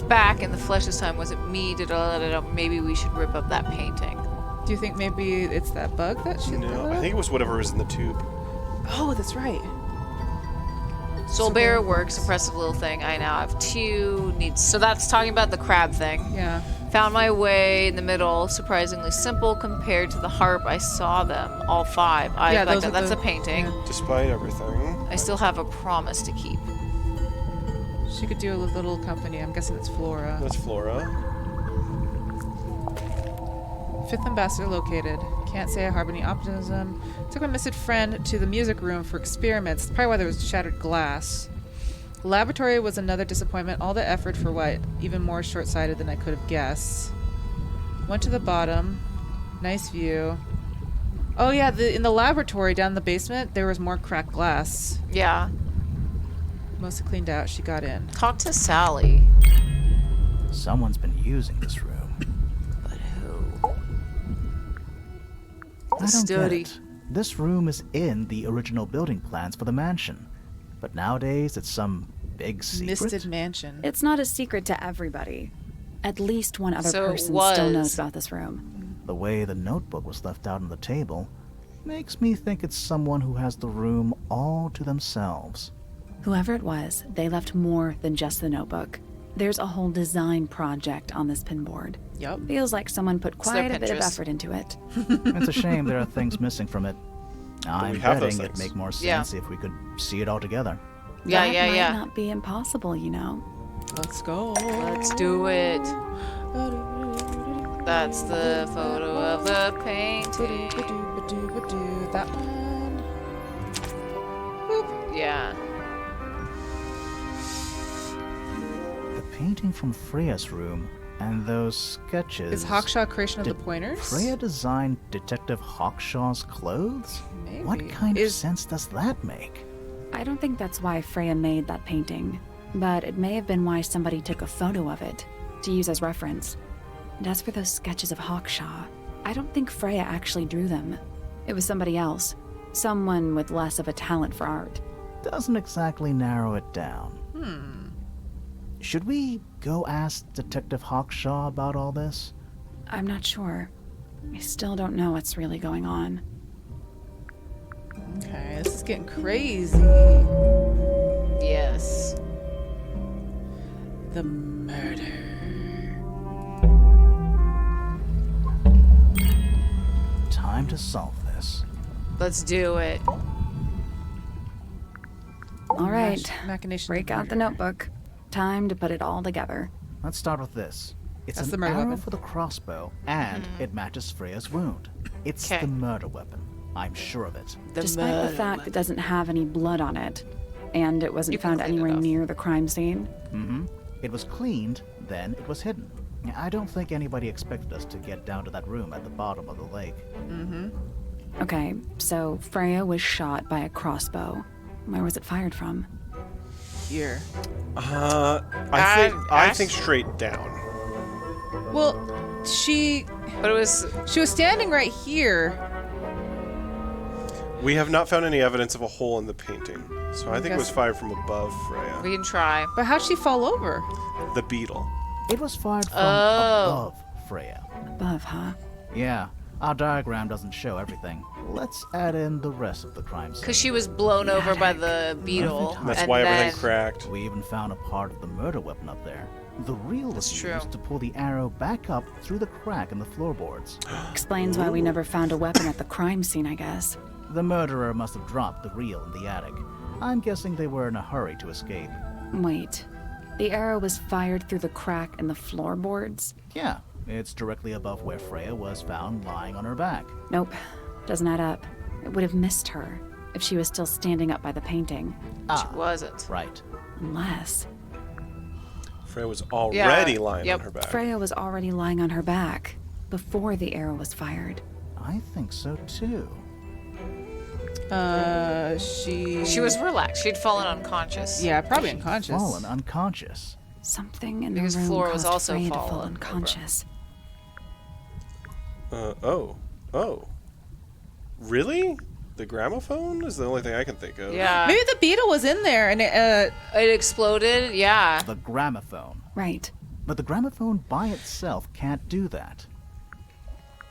back in the flesh this time. Was it me? Maybe we should rip up that painting. Do you think maybe it's that bug that she... No, I think it was whatever was in the tube. Oh, that's right. Soul Bearer works. Impressive little thing. I now have 2 needs. So that's talking about the crab thing. Yeah. Found my way in the middle. Surprisingly simple compared to the harp. I saw them, all 5. That's a painting. Yeah. Despite everything. I still have a promise to keep. She could do a little company. I'm guessing it's Flora. That's Flora. 5th ambassador located. Can't say I harbor any optimism. Took my missing friend to the music room for experiments. That's probably why there was shattered glass. Laboratory was another disappointment. All the effort for what? Even more short-sighted than I could have guessed. Went to the bottom. Nice view. Oh yeah, in the laboratory down in the basement, there was more cracked glass. Yeah. Mostly cleaned out. She got in. Talk to Sally. Someone's been using this room. But who? I don't get it. This room is in the original building plans for the mansion. But nowadays, it's some big secret. Misted mansion. It's not a secret to everybody. At least one other So it person was. still knows about this room. The way the notebook was left out on the table makes me think it's someone who has the room all to themselves. Whoever it was, they left more than just the notebook. There's a whole design project on this pinboard. Yup. Feels like someone put their quite a bit of Pinterest. effort into it. It's a shame there are things missing from it. I'm we have those betting it'd things. make more Yeah. sense if we could see it all together. That might not be impossible, you know. Let's go. Let's do it. That's the photo of the painting. That one. Yeah. The painting from Freya's room and those sketches... Is Hawkshaw creation of the pointers? Freya designed Detective Hawkshaw's clothes? Maybe. What kind of sense does that make? I don't think that's why Freya made that painting, but it may have been why somebody took a photo of it to use as reference. And as for those sketches of Hawkshaw, I don't think Freya actually drew them. It was somebody else. Someone with less of a talent for art. Doesn't exactly narrow it down. Should we go ask Detective Hawkshaw about all this? I'm not sure. I still don't know what's really going on. Okay, this is getting crazy. Yes. The murder. Time to solve this. Let's do it. All right, Machination. break out the notebook. Time to put it all together. Let's start with this. It's That's the an murder arrow weapon? for the crossbow, and it matches Freya's wound. It's 'Kay. the murder weapon. I'm sure of it. Despite the fact it doesn't have any blood on it, and it wasn't You can found clean it anywhere off. near the crime scene. It was cleaned, then it was hidden. I don't think anybody expected us to get down to that room at the bottom of the lake. Okay, so Freya was shot by a crossbow. Where was it fired from? Here. I think straight down. Well, she But it was. was standing right here. We have not found any evidence of a hole in the painting, so I think it was fired from above Freya. We can try. But how'd she fall over? The beetle. It was fired from above Freya. Above, huh? Yeah, our diagram doesn't show everything. Let's add in the rest of the crime scene. Because she was blown over by the beetle. That's and why then, everything cracked. We even found a part of the murder weapon up there. The reel was That's true. used to pull the arrow back up through the crack in the floorboards. Explains why we never found a weapon at the crime scene, I guess. The murderer must have dropped the reel in the attic. I'm guessing they were in a hurry to escape. Wait. The arrow was fired through the crack in the floorboards? Yeah, it's directly above where Freya was found lying on her back. Nope. Doesn't add up. It would have missed her if she was still standing up by the painting. She wasn't. Right. Unless Freya was already lying Yep. on her back. Freya was already lying on her back before the arrow was fired. I think so too. She was relaxed. She'd fallen unconscious. Yeah, probably unconscious. Fallen unconscious. Something in Because the room Flora was caused also Freya to fall fallen unconscious. Oh. Really? The gramophone is the only thing I can think of. Yeah. Maybe the beetle was in there and it, It exploded. Yeah. The gramophone. Right. But the gramophone by itself can't do that.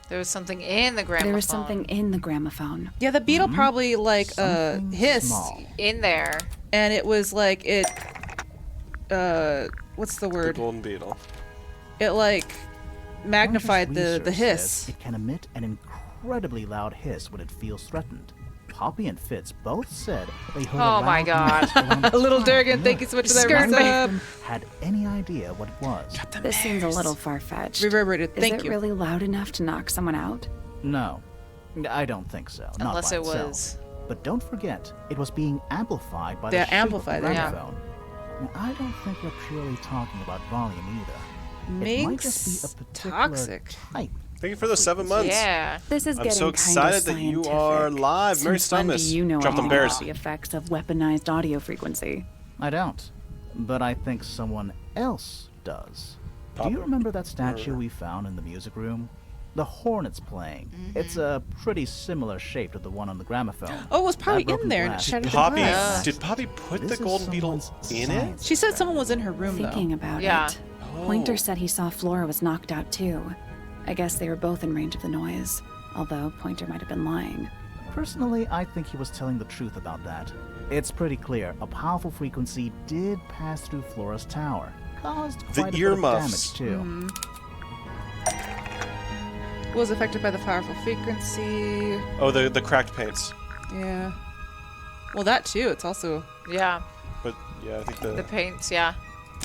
There was something in the gramophone. There was something in the gramophone. Yeah, the beetle probably like Something hissed, small. in there. and it was like it. What's the The word? golden beetle. It like magnified Pointer's the research hiss. says it can emit an incredibly loud hiss when it feels threatened. Poppy and Fitz both said they heard Oh a my loud God. noise around the A little time. Durgan, thank you so much for that. Scared me. None of resub. them had any idea what it was. This seems a little far-fetched. Reverberated. Is Thank it you. really loud enough to knock someone out? No, I don't think so. Not Unless by it itself. was. But don't forget, it was being amplified by They the shape amplified of it, the yeah. gramophone. Now, I don't think we're purely talking about volume either. It might just be a Minx particular toxic. type. Thank you for the 7 months. Yeah. This is I'm getting so excited that you are live. Mary Since when do Stumptmas. you know Drop them anything bears. about the effects of weaponized audio frequency? I don't. But I think someone else does. Do Pop- you remember that statue we found in the music room? The horn it's playing. It's a pretty similar shape to the one on the gramophone. Oh, it was probably That in broken there and it glass shattered the Poppy, glass. did Poppy put This the is golden beetle someone's in it? science She said someone experiment. was in her room Thinking though. about Yeah. it, Oh. Pointer said he saw Flora was knocked out too. I guess they were both in range of the noise, although Pointer might have been lying. Personally, I think he was telling the truth about that. It's pretty clear a powerful frequency did pass through Flora's tower. Caused quite a bit of earmuffs. damage, too. Mm-hmm. Was affected by the powerful frequency. Oh, the cracked paints. Yeah. Well, that too. It's also Yeah. But yeah, I think The paints, yeah.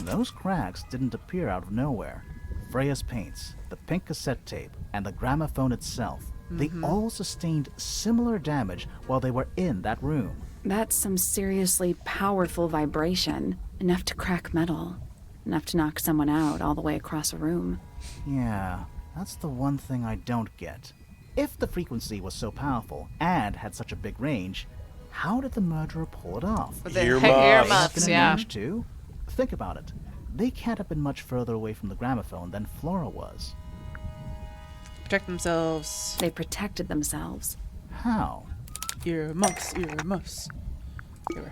Those cracks didn't appear out of nowhere. Freya's paints, the pink cassette tape, and the gramophone itself, they all sustained similar damage while they were in that room. That's some seriously powerful vibration, enough to crack metal, enough to knock someone out all the way across a room. Yeah, that's the one thing I don't get. If the frequency was so powerful and had such a big range, how did the murderer pull it off? With the Earmuffs. They have earmuffs, been in yeah. range too? Think about it. They can't have been much further away from the gramophone than Flora was. protect themselves. They protected themselves. How? Earmuffs, earmuffs. Here.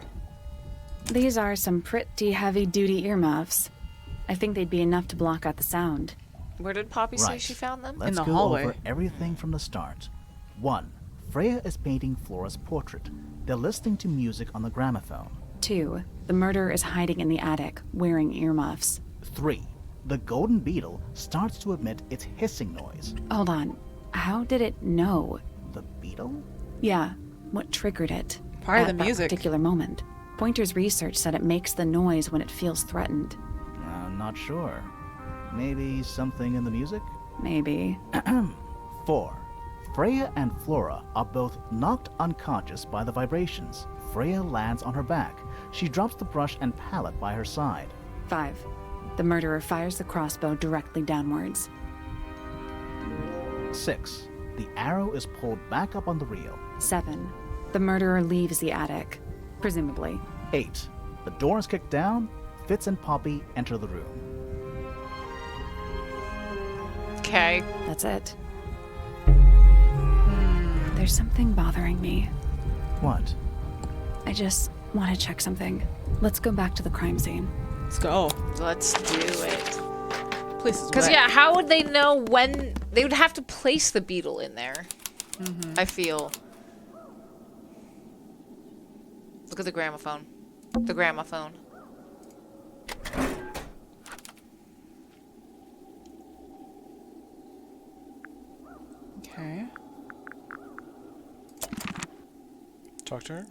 These are some pretty heavy-duty earmuffs. I think they'd be enough to block out the sound. Where did Poppy say Right. she found them? Let's the go hallway. over everything from the start. 1. Freya is painting Flora's portrait. They're listening to music on the gramophone. 2. The murderer is hiding in the attic, wearing earmuffs. 3. The golden beetle starts to emit its hissing noise. Hold on. How did it know? The beetle? Yeah, what triggered it? Probably at the that music. particular moment. Pointer's research said it makes the noise when it feels threatened. I'm not sure. Maybe something in the music? Maybe. 4. Freya and Flora are both knocked unconscious by the vibrations. Freya lands on her back. She drops the brush and palette by her side. 5. The murderer fires the crossbow directly downwards. 6. The arrow is pulled back up on the reel. 7. The murderer leaves the attic, presumably. 8. The door is kicked down. Fitz and Poppy enter the room. Okay. That's it. There's something bothering me. What? I just want to check something. Let's go back to the crime scene. Let's go. Let's do it. Place is Because, wet. yeah, how would they know when... They would have to place the beetle in there. I feel. Look at the gramophone. The gramophone. Okay. Talk to her?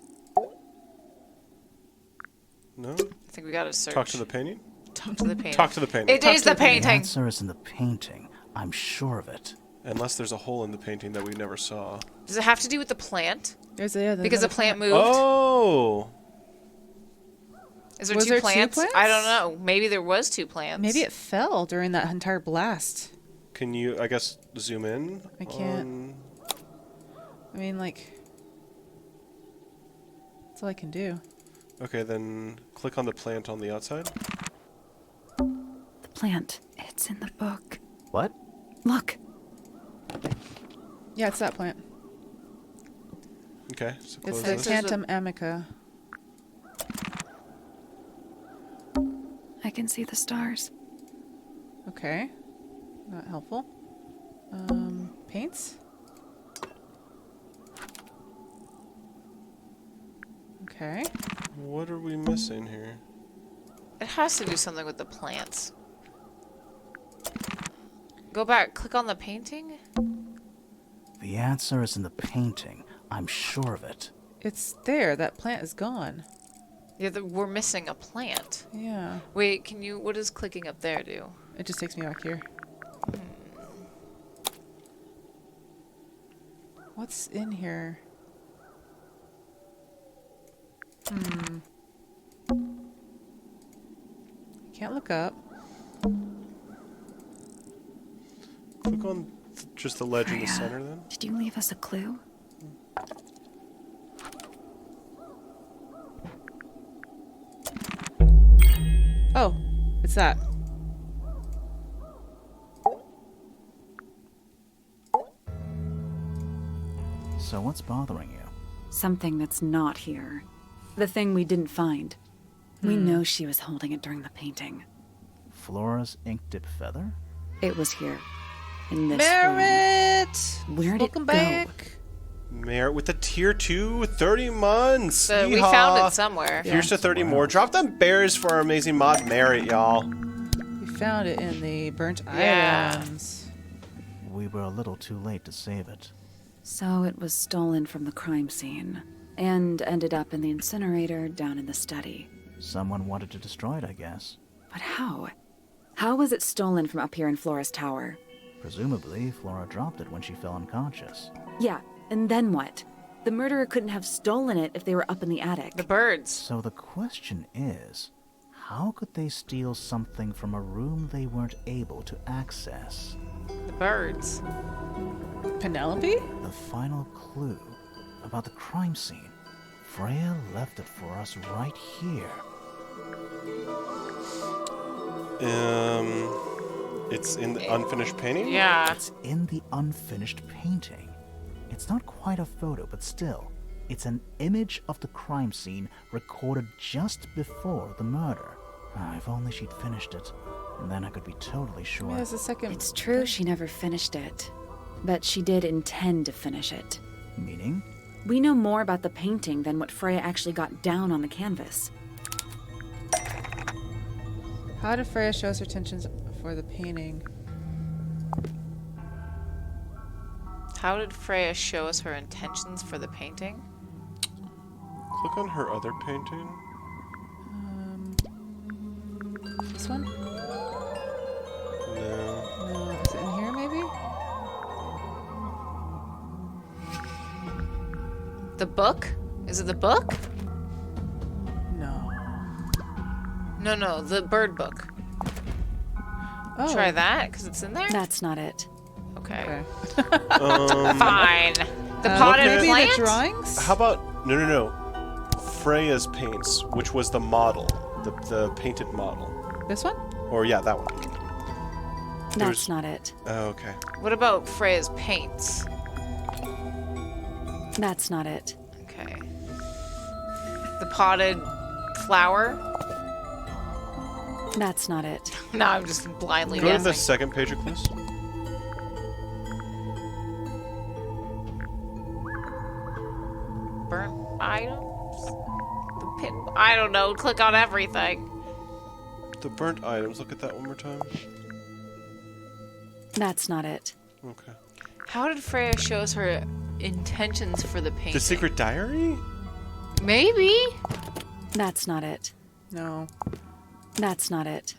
No? I think we gotta search. Talk to the painting? Talk to the painting. Talk to the painting. It is the The painting. answer is in the painting. I'm sure of it. Unless there's a hole in the painting that we never saw. Does it have to do with the plant? There's a Because the plant moved? Oh! Is there Was two there two plants? plants? I don't know. Maybe there was 2 plants. Maybe it fell during that entire blast. Can you, I guess, zoom in? I can't. on- I mean, like, that's all I can do. Okay, then click on the plant on the outside. The plant. It's in the book. What? Look. Yeah, it's that plant. Okay, so It's close the this. Cantum amica. I can see the stars. Okay. Not helpful. Paints? Okay. What are we missing here? It has to do something with the plants. Go back. Click on the painting. The answer is in the painting. I'm sure of it. It's there. That plant is gone. Yeah, we're missing a plant. Yeah. Wait, can you... What does clicking up there do? It just takes me back here. What's in here? Can't look up. Click on just the ledge in the Freya, center then. did you leave us a clue? Oh, it's that. So what's bothering you? Something that's not here. The thing we didn't find. We know she was holding it during the painting. Flora's ink dip feather? It was here. In this room. Merritt! Where'd Welcome it go? back. Merit with the tier 2, 30 months. So we Yeehaw. found it somewhere. Here's to 30 more. Drop them bears for our amazing mod Merit, y'all. We found it in the burnt Yeah. items. We were a little too late to save it. So it was stolen from the crime scene. And ended up in the incinerator down in the study. Someone wanted to destroy it, I guess. But how? How was it stolen from up here in Flora's tower? Presumably, Flora dropped it when she fell unconscious. Yeah, and then what? The murderer couldn't have stolen it if they were up in the attic. The birds. So the question is, how could they steal something from a room they weren't able to access? The birds. Penelope? The final clue about the crime scene. Freya left it for us right here. It's in the unfinished painting? Yeah. It's in the unfinished painting. It's not quite a photo, but still, it's an image of the crime scene recorded just before the murder. If only she'd finished it, and then I could be totally sure. There's a second. It's true she never finished it. But she did intend to finish it. Meaning? We know more about the painting than what Freya actually got down on the canvas. How did Freya show us her intentions for the painting? How did Freya show us her intentions for the painting? Click on her other painting. This one? No. No, is it in here maybe? The book? Is it the book? No. No, the bird book. Oh. Try that, because it's in there? That's not it. Okay. Okay. Fine. The potted maybe plant? the drawings? How about no. Freya's paints, which was the model, the painted model, This one? or yeah, that one. That's There's- not it. Oh, okay. What about Freya's paints? That's not it. Okay. The potted flower? That's not it. No, I'm just blindly Go to guessing. the second page of clues. Burnt items? The pin. I don't know. Click on everything. The burnt items. Look at that one more time. That's not it. Okay. How did Freya show us her intentions for the painting? The secret diary? Maybe. That's not it. No. That's not it.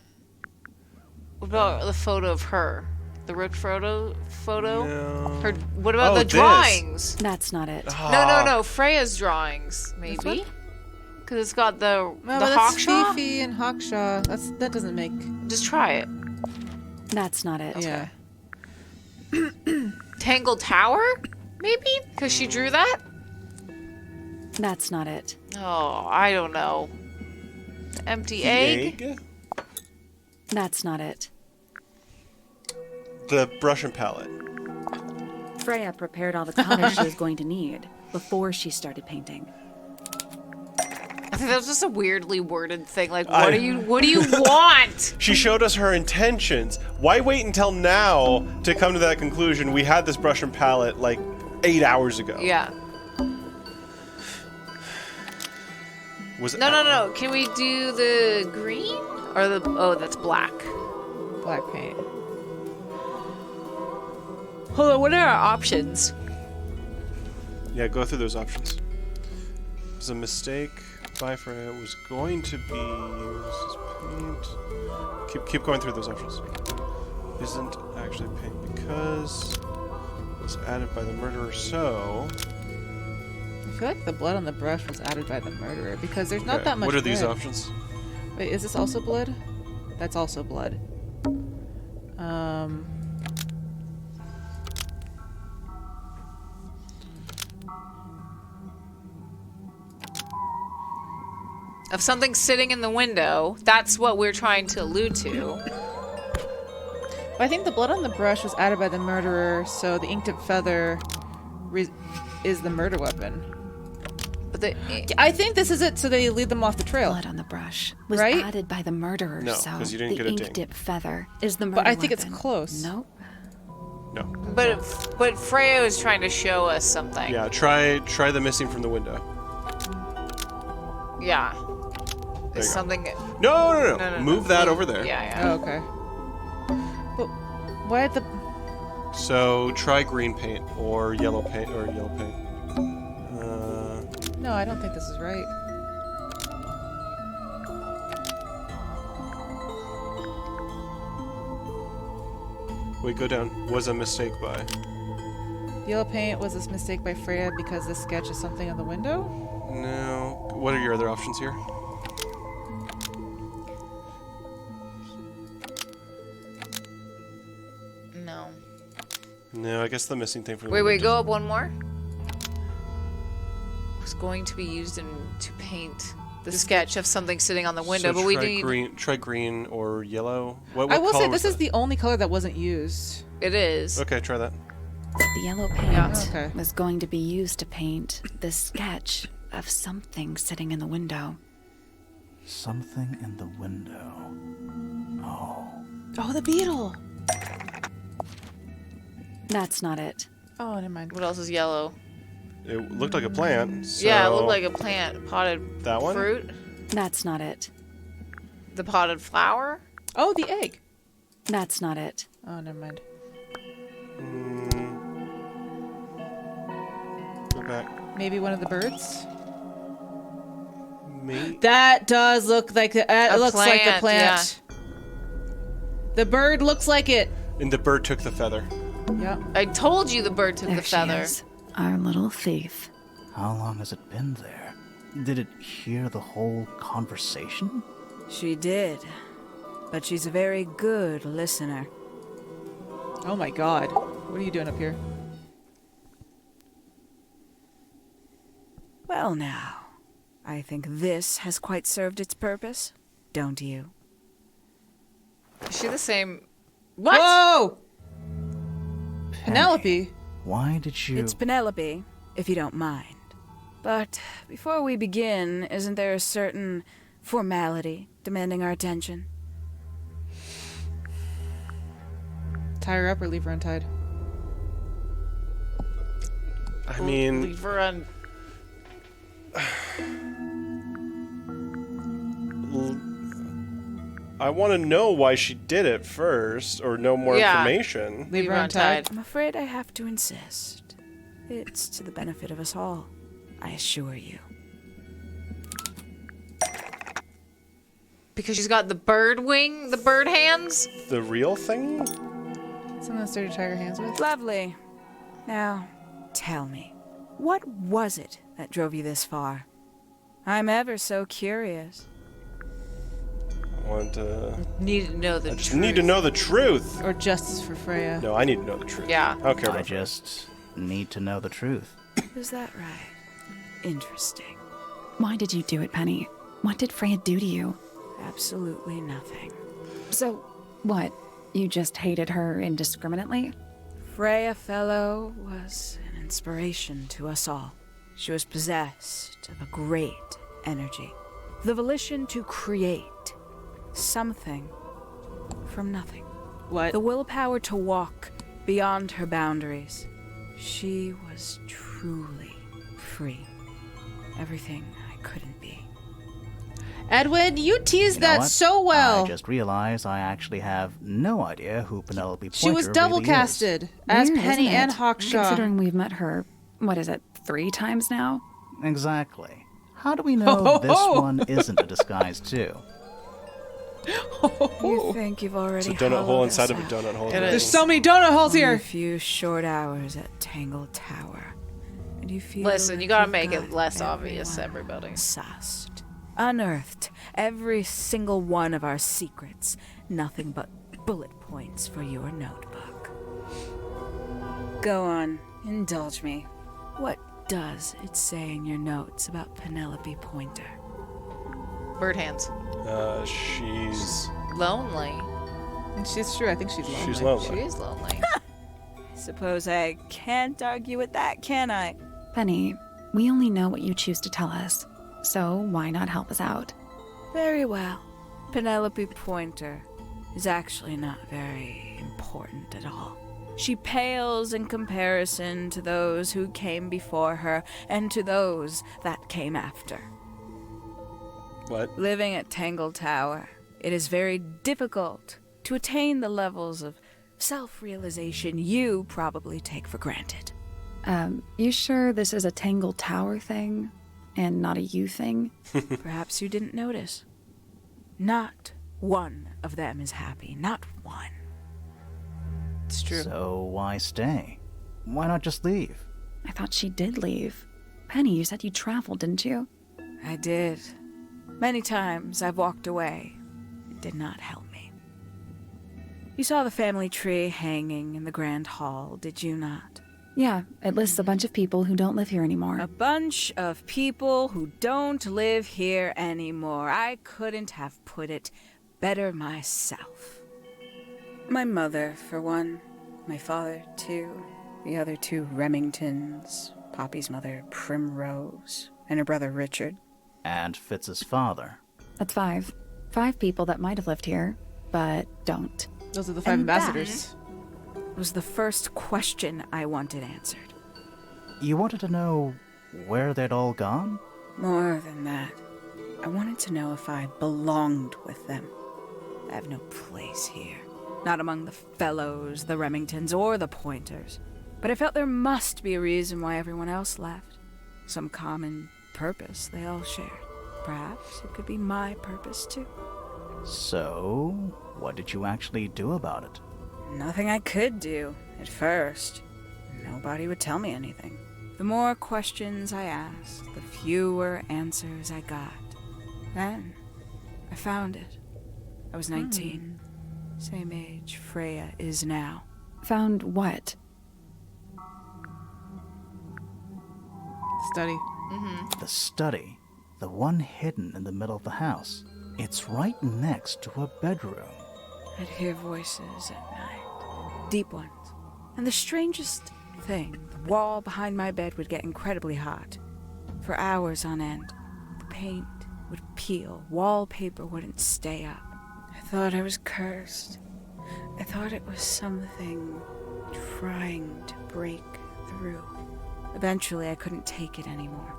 What about the photo of her? The ripped photo? No. Her. What about Oh, the this. drawings? That's not it. No. Freya's drawings, one? maybe. Because it's got the No, but that's Hawkshaw. Fifi and Hawkshaw. That doesn't make. Just try it. That's not it. Yeah. Tangle Tower, maybe? Because she drew that. That's not it. Oh, I don't know. The empty The egg. That's not it. The brush and palette. Freya prepared all the colors she was going to need before she started painting. I That's just a weirdly worded thing. Like, what do you want? She showed us her intentions. Why wait until now to come to that conclusion? We had this brush and palette like 8 hours ago. Yeah. Was it? No. Can we do the green or the? Oh, that's black. Black paint. Hold on. What are our options? Yeah, go through those options. It was a mistake by Freya. It was going to be used as paint. Keep going through those options. Isn't actually paint because it was added by the murderer. So I feel like the blood on the brush was added by the murderer because there's not okay, that much. what are these red. options? Wait, is this also blood? That's also blood. Of something sitting in the window. That's what we're trying to allude to. I think the blood on the brush was added by the murderer, so the inked feather is the murder weapon. But I think this is it, so they lead them off the trail. Blood on the brush was Right? added by the murderer, No, so 'cause you didn't the get a ink ding. dip feather is the murder But I think it's weapon. close. Nope. No. but Freya was trying to show us something. Yeah, try the missing from the window. Yeah. There It's you go. something. No. Move that over there. Yeah. Oh, okay. But why the... So try green paint or yellow paint No, I don't think this is right. Wait, go down. Was a mistake by. Yellow paint was this mistake by Freya because the sketch is something on the window? No. What are your other options here? No. No, I guess the missing thing from the Wait, window go up one more. Was going to be used to paint the sketch of something sitting on the window, So but we try need. green. Try green or yellow. What I will color say was this is that? the only color that wasn't used. It is. Okay, try that. The yellow paint Yeah. Okay. was going to be used to paint the sketch of something sitting in the window. Something in the window. Oh. Oh, the beetle! That's not it. Oh, never mind. What else is yellow? It looked like a plant. So Yeah, it looked like a plant, potted that one. fruit. That's not it. The potted flower. Oh, the egg! That's not it. Oh, never mind. Go back. Maybe one of the birds? Me. That does look like it looks like the plant, plant. The bird looks like it. And the bird took the feather. Yeah. I told you the bird took There the she feather. is. Our little thief. How long has it been there? Did it hear the whole conversation? She did. But she's a very good listener. Oh my god. What are you doing up here? Well now, I think this has quite served its purpose, don't you? Is she the same? What? Whoa! Penelope. Why did you... It's Penelope, if you don't mind. But before we begin, isn't there a certain formality demanding our attention? Tie her up or leave her untied? I mean, Leave her on. I want to know why she did it first, or know more Yeah. information. Leave her untied. I'm afraid I have to insist. It's to the benefit of us all, I assure you. Because she's got the bird wing, the bird hands. The real thing? Something that's dirty to tie her hands with? Lovely. Now, tell me, what was it that drove you this far? I'm ever so curious. I want to. Need to know the I just truth. need to know the truth. Or justice for Freya? No, I need to know the truth. Yeah. I don't care I about just need to know the truth. Is that right? Interesting. Why did you do it, Penny? What did Freya do to you? Absolutely nothing. So, what? You just hated her indiscriminately? Freya Fellow was an inspiration to us all. She was possessed of a great energy. The volition to create something from nothing. What? The willpower to walk beyond her boundaries. She was truly free. Everything I couldn't be. Edwin, you teased You know that what? so well. I just realized I actually have no idea who Penelope Pointer She was double really is. casted as Weird, Penny isn't it? and Hawkshaw. Considering we've met her, what is it, 3 times now? Exactly. How do we know this one isn't a disguise too? You think you've already It's a donut hole hollowed inside us of a out. donut hole. There's so many donut holes Only here. a few short hours at Tangle Tower. And you feel Listen, like you gotta you've make got it less obvious, everyone everybody. Sussed. Unearthed every single one of our secrets. Nothing but bullet points for your notebook. Go on, indulge me. What does it say in your notes about Penelope Pointer? Bird hands. She's Lonely. She's true. I think she's lonely. she's lonely. She is lonely. Suppose I can't argue with that, can I? Penny, we only know what you choose to tell us, so why not help us out? Very well. Penelope Pointer is actually not very important at all. She pales in comparison to those who came before her and to those that came after. What? Living at Tangle Tower, it is very difficult to attain the levels of self-realization you probably take for granted. You sure this is a Tangle Tower thing and not a you thing? Perhaps you didn't notice. Not one of them is happy. Not one. It's true. So why stay? Why not just leave? I thought she did leave. Penny, you said you traveled, didn't you? I did. Many times I've walked away. It did not help me. You saw the family tree hanging in the grand hall, did you not? Yeah, it lists a bunch of people who don't live here anymore. A bunch of people who don't live here anymore. I couldn't have put it better myself. My mother, for one. My father, too. The other 2 Remingtons. Poppy's mother, Primrose. And her brother, Richard. And Fitz's father. That's 5. 5 people that might have lived here, but don't. Those are the 5 And ambassadors. Was the first question I wanted answered. You wanted to know where they'd all gone? More than that, I wanted to know if I belonged with them. I have no place here. Not among the Fellows, the Remingtons, or the Pointers. But I felt there must be a reason why everyone else left. Some common purpose they all shared. Perhaps it could be my purpose, too. So, what did you actually do about it? Nothing I could do, at first. Nobody would tell me anything. The more questions I asked, the fewer answers I got. Then, I found it. I was 19. Same age Freya is now. Found what? Study. The study. The one hidden in the middle of the house. It's right next to her bedroom. I'd hear voices at night. Deep ones. And the strangest thing, the wall behind my bed would get incredibly hot. For hours on end. The paint would peel. Wallpaper wouldn't stay up. I thought I was cursed. I thought it was something trying to break through. Eventually, I couldn't take it anymore.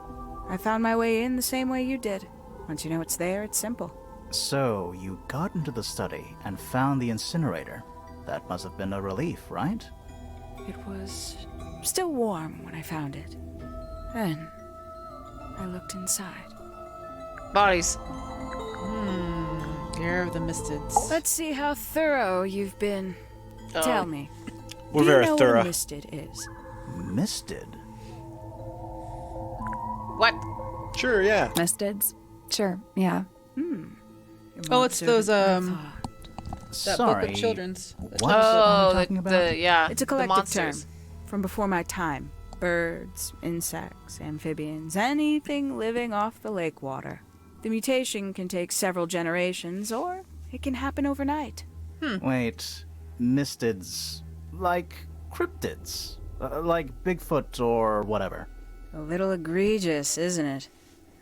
I found my way in the same way you did. Once you know it's there, it's simple. So, you got into the study and found the incinerator. That must have been a relief, right? It was still warm when I found it. Then, I looked inside. Bodies. Year of the Mistids. Let's see how thorough you've been. Tell me. We're do you very know thorough. what a misted is? Misted? What? Sure, yeah. Mistids? Sure, yeah. You're Oh, more it's those, observant than I thought. That Sorry. book of children's. What Oh, are you talking about? yeah. It's a the collective term monsters. from before my time. Birds, insects, amphibians, anything living off the lake water. The mutation can take several generations, or it can happen overnight. Wait, mistids, like cryptids, like Bigfoot or whatever. A little egregious, isn't it?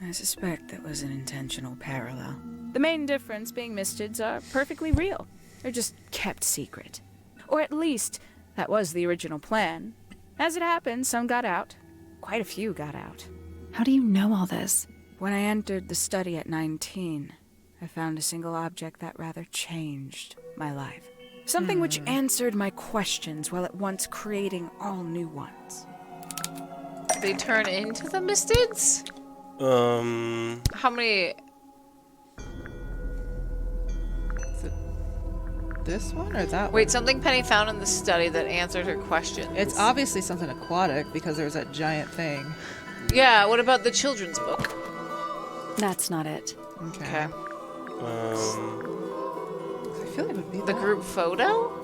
I suspect that was an intentional parallel. The main difference being Mistids are perfectly real. They're just kept secret. Or at least, that was the original plan. As it happened, some got out. Quite a few got out. How do you know all this? When I entered the study at 19, I found a single object that rather changed my life. Something which answered my questions while at once creating all new ones. They turn into the Mistids? How many... Is it this one or that one? Wait, something Penny found in the study that answered her questions. It's obviously something aquatic because there was that giant thing. Yeah, what about the children's book? That's not it. Okay. I feel like it would be The that. group photo?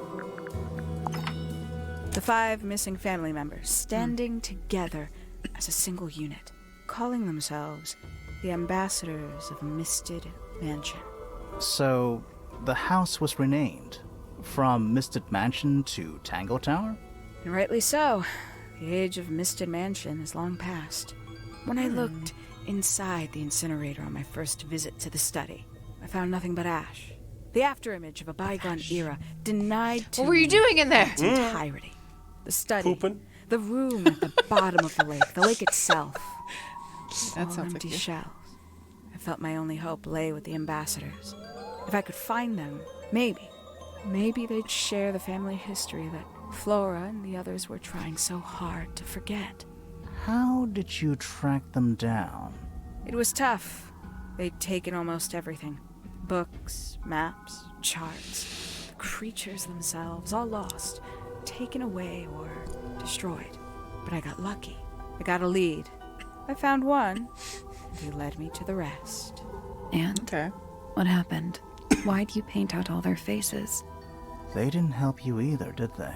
The 5 missing family members standing together as a single unit, calling themselves the ambassadors of Misted Mansion. So, the house was renamed from Misted Mansion to Tangle Tower? And rightly so. The age of Misted Mansion is long past. When I looked inside the incinerator on my first visit to the study, I found nothing but ash. The afterimage of a bygone era, denied to What were you doing in there? its entirety. The study, Pooping? the room at the bottom of the lake itself. That All sounds empty like you. shells. I felt my only hope lay with the ambassadors. If I could find them, maybe they'd share the family history that Flora and the others were trying so hard to forget. How did you track them down? It was tough. They'd taken almost everything. Books, maps, charts. The creatures themselves, all lost, taken away or destroyed. But I got lucky. I got a lead. I found one, and he led me to the rest. And Okay. what happened? Why'd you paint out all their faces? They didn't help you either, did they?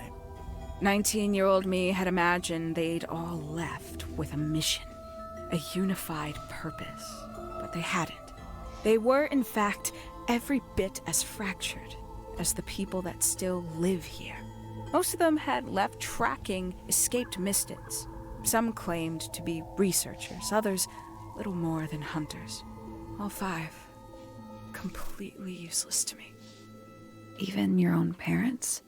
19-year-old me had imagined they'd all left with a mission, a unified purpose, but they hadn't. They were, in fact, every bit as fractured as the people that still live here. Most of them had left tracking escaped Mistids. Some claimed to be researchers, others little more than hunters. All 5 completely useless to me. Even your own parents?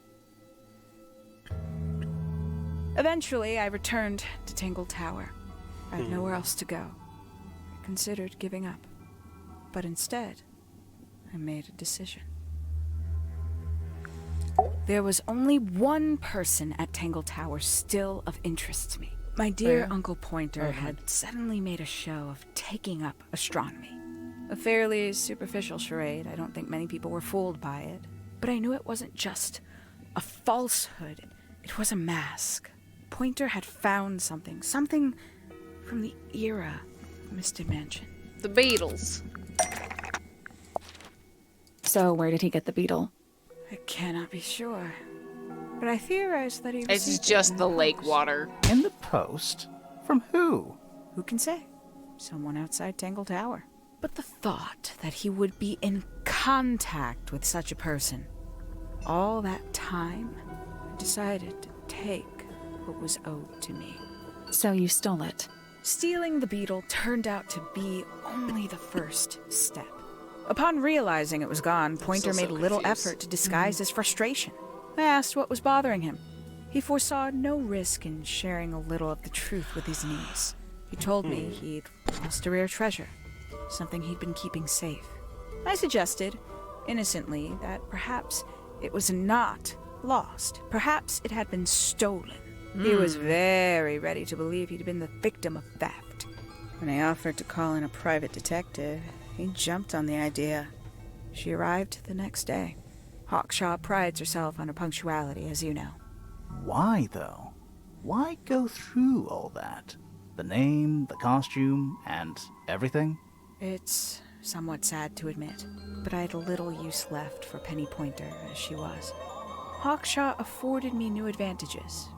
Eventually, I returned to Tangle Tower. I had nowhere else to go. I considered giving up. But instead, I made a decision. There was only one person at Tangle Tower still of interest to me. My dear Uncle Pointer had suddenly made a show of taking up astronomy. A fairly superficial charade. I don't think many people were fooled by it. But I knew it wasn't just a falsehood. It was a mask. Pointer had found something from the era of Misted Mansion. The Beatles. So where did he get the beetle? I cannot be sure. But I theorize that he It's received it just in the the lake post. water. In the post? From who? Who can say? Someone outside Tangle Tower. But the thought that he would be in contact with such a person, all that time, I decided to take what was owed to me. So you stole it. Stealing the beetle turned out to be only the first step. Upon realizing it was gone, Pointer made little effort to disguise his frustration. I asked what was bothering him. He foresaw no risk in sharing a little of the truth with his niece. He told me he'd lost a rare treasure, something he'd been keeping safe. I suggested, innocently, that perhaps it was not lost. Perhaps it had been stolen. He was very ready to believe he'd been the victim of theft. When I offered to call in a private detective, he jumped on the idea. She arrived the next day. Hawkshaw prides herself on her punctuality, as you know. Why, though? Why go through all that? The name, the costume, and everything? It's somewhat sad to admit, but I had little use left for Penny Pointer as she was. Hawkshaw afforded me new advantages,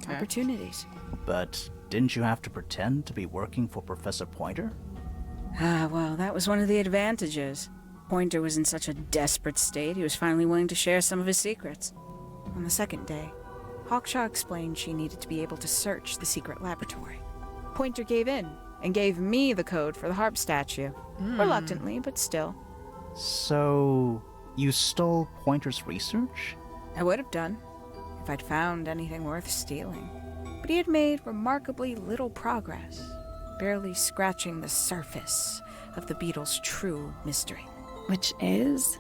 opportunities. But didn't you have to pretend to be working for Professor Pointer? Well, that was one of the advantages. Pointer was in such a desperate state, he was finally willing to share some of his secrets. On the second day, Hawkshaw explained she needed to be able to search the secret laboratory. Pointer gave in, and gave me the code for the harp statue. Reluctantly, but still. So, you stole Pointer's research? I would have done, if I'd found anything worth stealing. But he had made remarkably little progress, barely scratching the surface of the beetle's true mystery. Which is?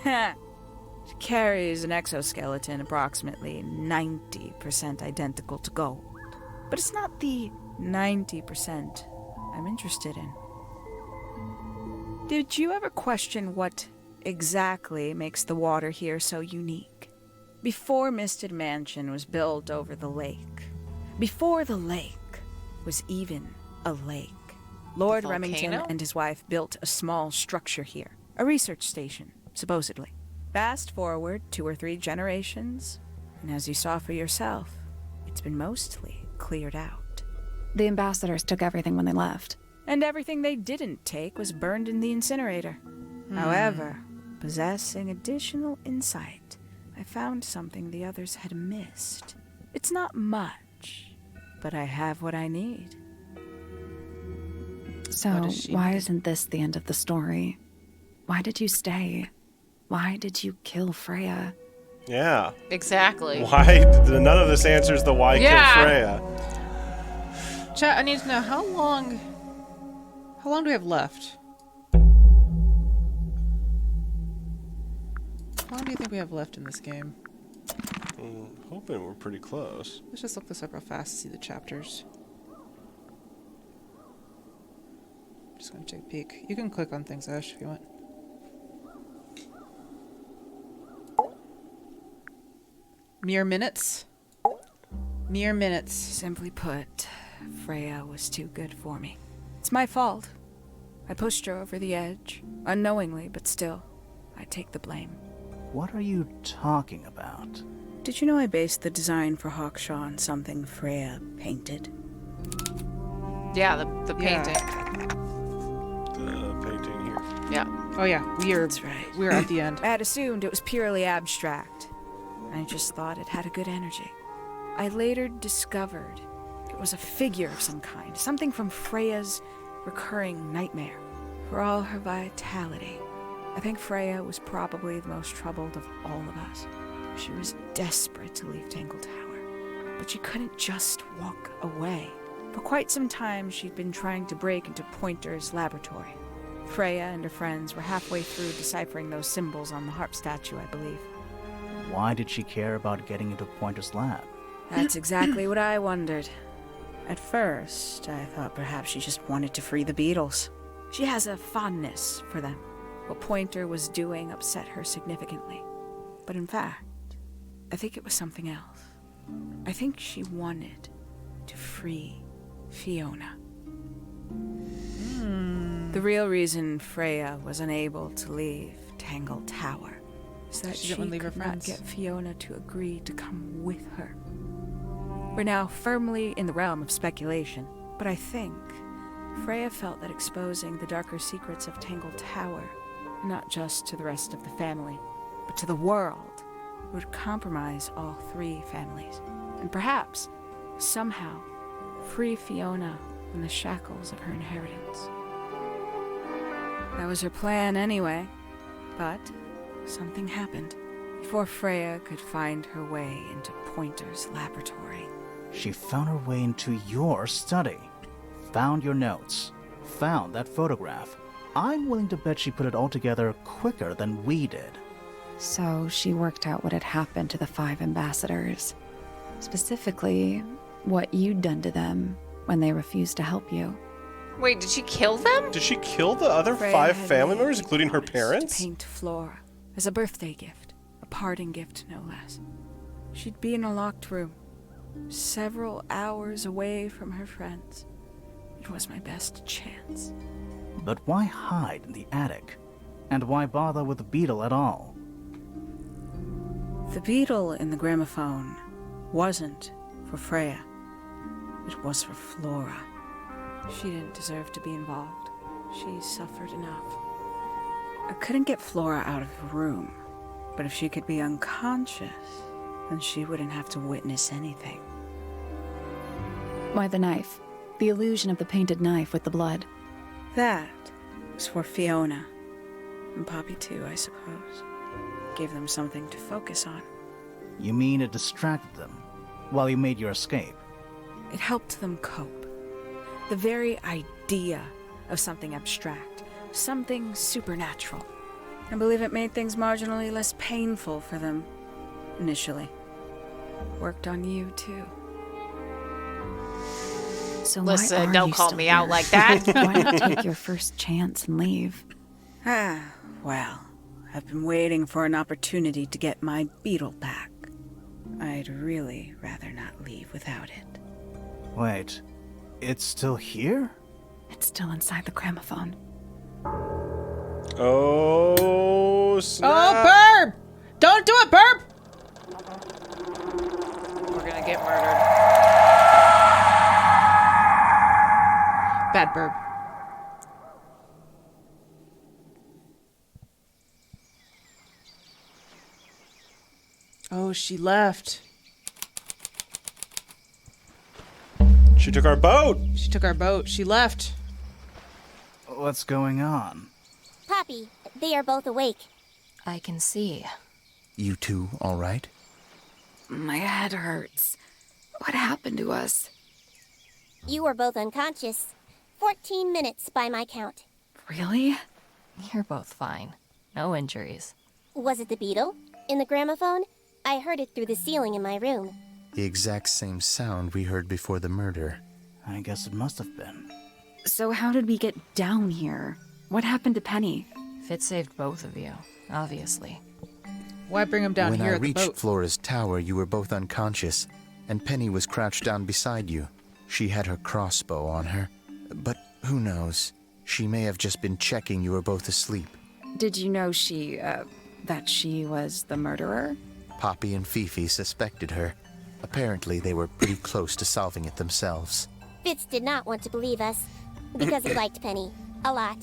She carries an exoskeleton approximately 90% identical to gold. But it's not the 90% I'm interested in. Did you ever question what exactly makes the water here so unique? Before Misted Mansion was built over the lake, before the lake was even a lake, Lord Remington and his wife built a small structure here, a research station, supposedly. Fast forward 2 or 3 generations, and as you saw for yourself, it's been mostly cleared out. The ambassadors took everything when they left. And everything they didn't take was burned in the incinerator. However, possessing additional insight, I found something the others had missed. It's not much, but I have what I need. So, why isn't this the end of the story? Why did you stay? Why did you kill Freya? Yeah. Exactly. Why? None of this answers the why kill Freya. Chat, I need to know how long do we have left? How long do you think we have left in this game? Hoping we're pretty close. Let's just look this up real fast to see the chapters. Just gonna take a peek. You can click on things, Ash, if you want. Mere minutes? Mere minutes. Simply put, Freya was too good for me. It's my fault. I pushed her over the edge, unknowingly, but still, I take the blame. What are you talking about? Did you know I based the design for Hawkshaw on something Freya painted? Yeah, the painting. The painting here. Yeah. Oh yeah, That's right. we're at the end. I had assumed it was purely abstract. I just thought it had a good energy. I later discovered it was a figure of some kind, something from Freya's recurring nightmare. For all her vitality, I think Freya was probably the most troubled of all of us. She was desperate to leave Tangle Tower, but she couldn't just walk away. For quite some time, she'd been trying to break into Pointer's laboratory. Freya and her friends were halfway through deciphering those symbols on the harp statue, I believe. Why did she care about getting into Pointer's lab? That's exactly what I wondered. At first, I thought perhaps she just wanted to free the beetles. She has a fondness for them. What Pointer was doing upset her significantly. But in fact, I think it was something else. I think she wanted to free Fiona. The real reason Freya was unable to leave Tangle Tower is that she didn't leave her could not friends. get Fiona to agree to come with her. We're now firmly in the realm of speculation, but I think Freya felt that exposing the darker secrets of Tangle Tower, not just to the rest of the family, but to the world, would compromise all 3 families, and perhaps, somehow, free Fiona from the shackles of her inheritance. That was her plan anyway, but something happened. Before Freya could find her way into Pointer's laboratory. She found her way into your study, found your notes, found that photograph. I'm willing to bet she put it all together quicker than we did. So she worked out what had happened to the 5 ambassadors. Specifically, what you'd done to them when they refused to help you. Wait, did she kill them? Did she kill the other Freya 5 had family made members, me including her promise parents? To paint Flora as a birthday gift, a parting gift no less. She'd be in a locked room, several hours away from her friends. It was my best chance. But why hide in the attic? And why bother with the beetle at all? The beetle in the gramophone wasn't for Freya. It was for Flora. She didn't deserve to be involved. She suffered enough. I couldn't get Flora out of the room, but if she could be unconscious, then she wouldn't have to witness anything. Why the knife? The illusion of the painted knife with the blood. That was for Fiona. And Poppy too, I suppose. Gave them something to focus on. You mean it distracted them while you made your escape? It helped them cope. The very idea of something abstract, something supernatural. I believe it made things marginally less painful for them, initially. Worked on you, too. So Listen, why are don't you call still me here? out like that. Why not take your first chance and leave? Well, I've been waiting for an opportunity to get my beetle back. I'd really rather not leave without it. Wait, it's still here? It's still inside the gramophone. Oh, snap. Oh, Burb! Don't do it, Burb! We're gonna get murdered. Bad Burb. Oh, she left. She took our boat. She took our boat. She left. What's going on? Poppy, they are both awake. I can see. You two all right? My head hurts. What happened to us? You were both unconscious. 14 minutes by my count. Really? You're both fine. No injuries. Was it the beetle? In the gramophone? I heard it through the ceiling in my room. The exact same sound we heard before the murder. I guess it must have been. So how did we get down here? What happened to Penny? Fitz saved both of you, obviously. Why bring him down When here I at the reached boat? Flora's tower, you were both unconscious, and Penny was crouched down beside you. She had her crossbow on her, but who knows? She may have just been checking you were both asleep. Did you know that she was the murderer? Poppy and Fifi suspected her. Apparently, they were pretty close to solving it themselves. Fitz did not want to believe us, because he liked Penny. A lot.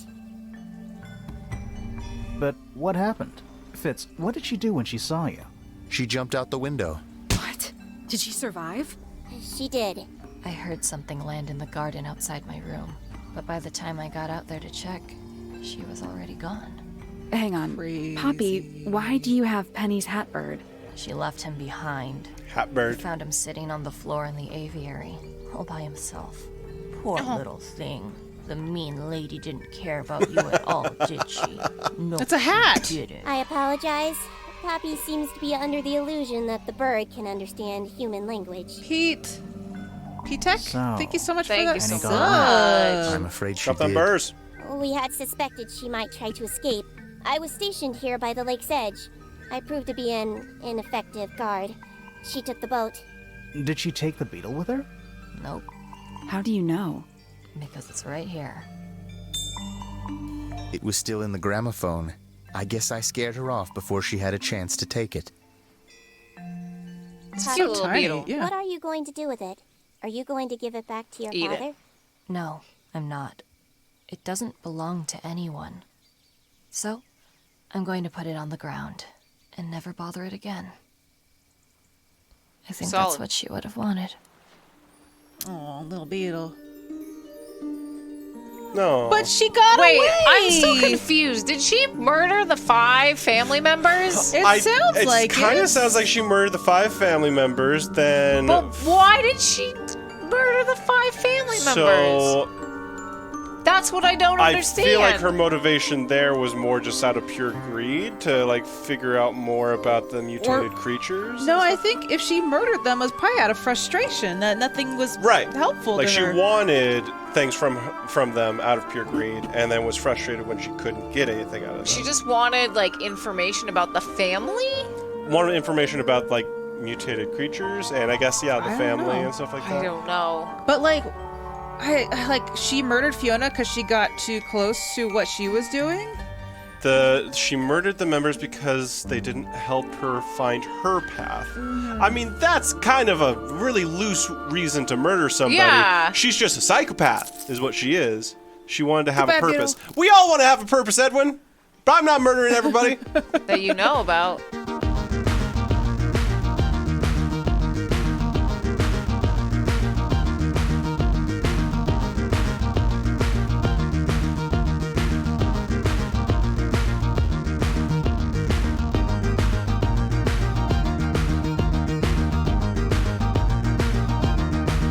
But what happened? Fitz, what did she do when she saw you? She jumped out the window. What? Did she survive? She did. I heard something land in the garden outside my room, but by the time I got out there to check, she was already gone. Hang on. Crazy. Poppy, why do you have Penny's hat bird? She left him behind. I Hatbird. found him sitting on the floor in the aviary, all by himself. Poor little thing. The mean lady didn't care about you at all, did she? No, It's a hat. she didn't. I apologize. Poppy seems to be under the illusion that the bird can understand human language. Pete. P-Tech, So, thank you so much Thank for you that. so Any much. I'm afraid she Drop them did. burrs. We had suspected she might try to escape. I was stationed here by the lake's edge. I proved to be an ineffective guard. She took the boat. Did she take the beetle with her? Nope, How do you know? because it's right here. It was still in the gramophone. I guess I scared her off before she had a chance to take it. It's So cute little tiny. beetle. Yeah. What are you going to do with it? Are you going to give it back to your Eat it. father? No, I'm not. It doesn't belong to anyone. So, I'm going to put it on the ground and never bother it again. I think that's Solid. what she would have wanted. Oh, little beetle. No. But she got Wait, away. I'm still confused. Did she murder the 5 family members? It sounds like kind it. of sounds like she murdered the 5 family members. Then But why did she murder the 5 family members? so That's what I don't I understand. feel like her motivation there was more just out of pure greed to like figure out more about the mutated creatures. No, I think if she murdered them, it was probably out of frustration that nothing was Right. helpful Like to she her. wanted things from them out of pure greed, and then was frustrated when she couldn't get anything out of them. She just wanted like information about the family. Wanted information about like mutated creatures, and I guess the I don't family know. and stuff like I that. don't know. But like, she murdered Fiona because she got too close to what she was doing. She murdered the members because they didn't help her find her path. I mean, that's kind of a really loose reason to murder somebody. Yeah. She's just a psychopath, is what she is. She wanted to have a Goodbye, purpose. We all want to have a purpose, Edwin. But I'm not murdering everybody. That you know about.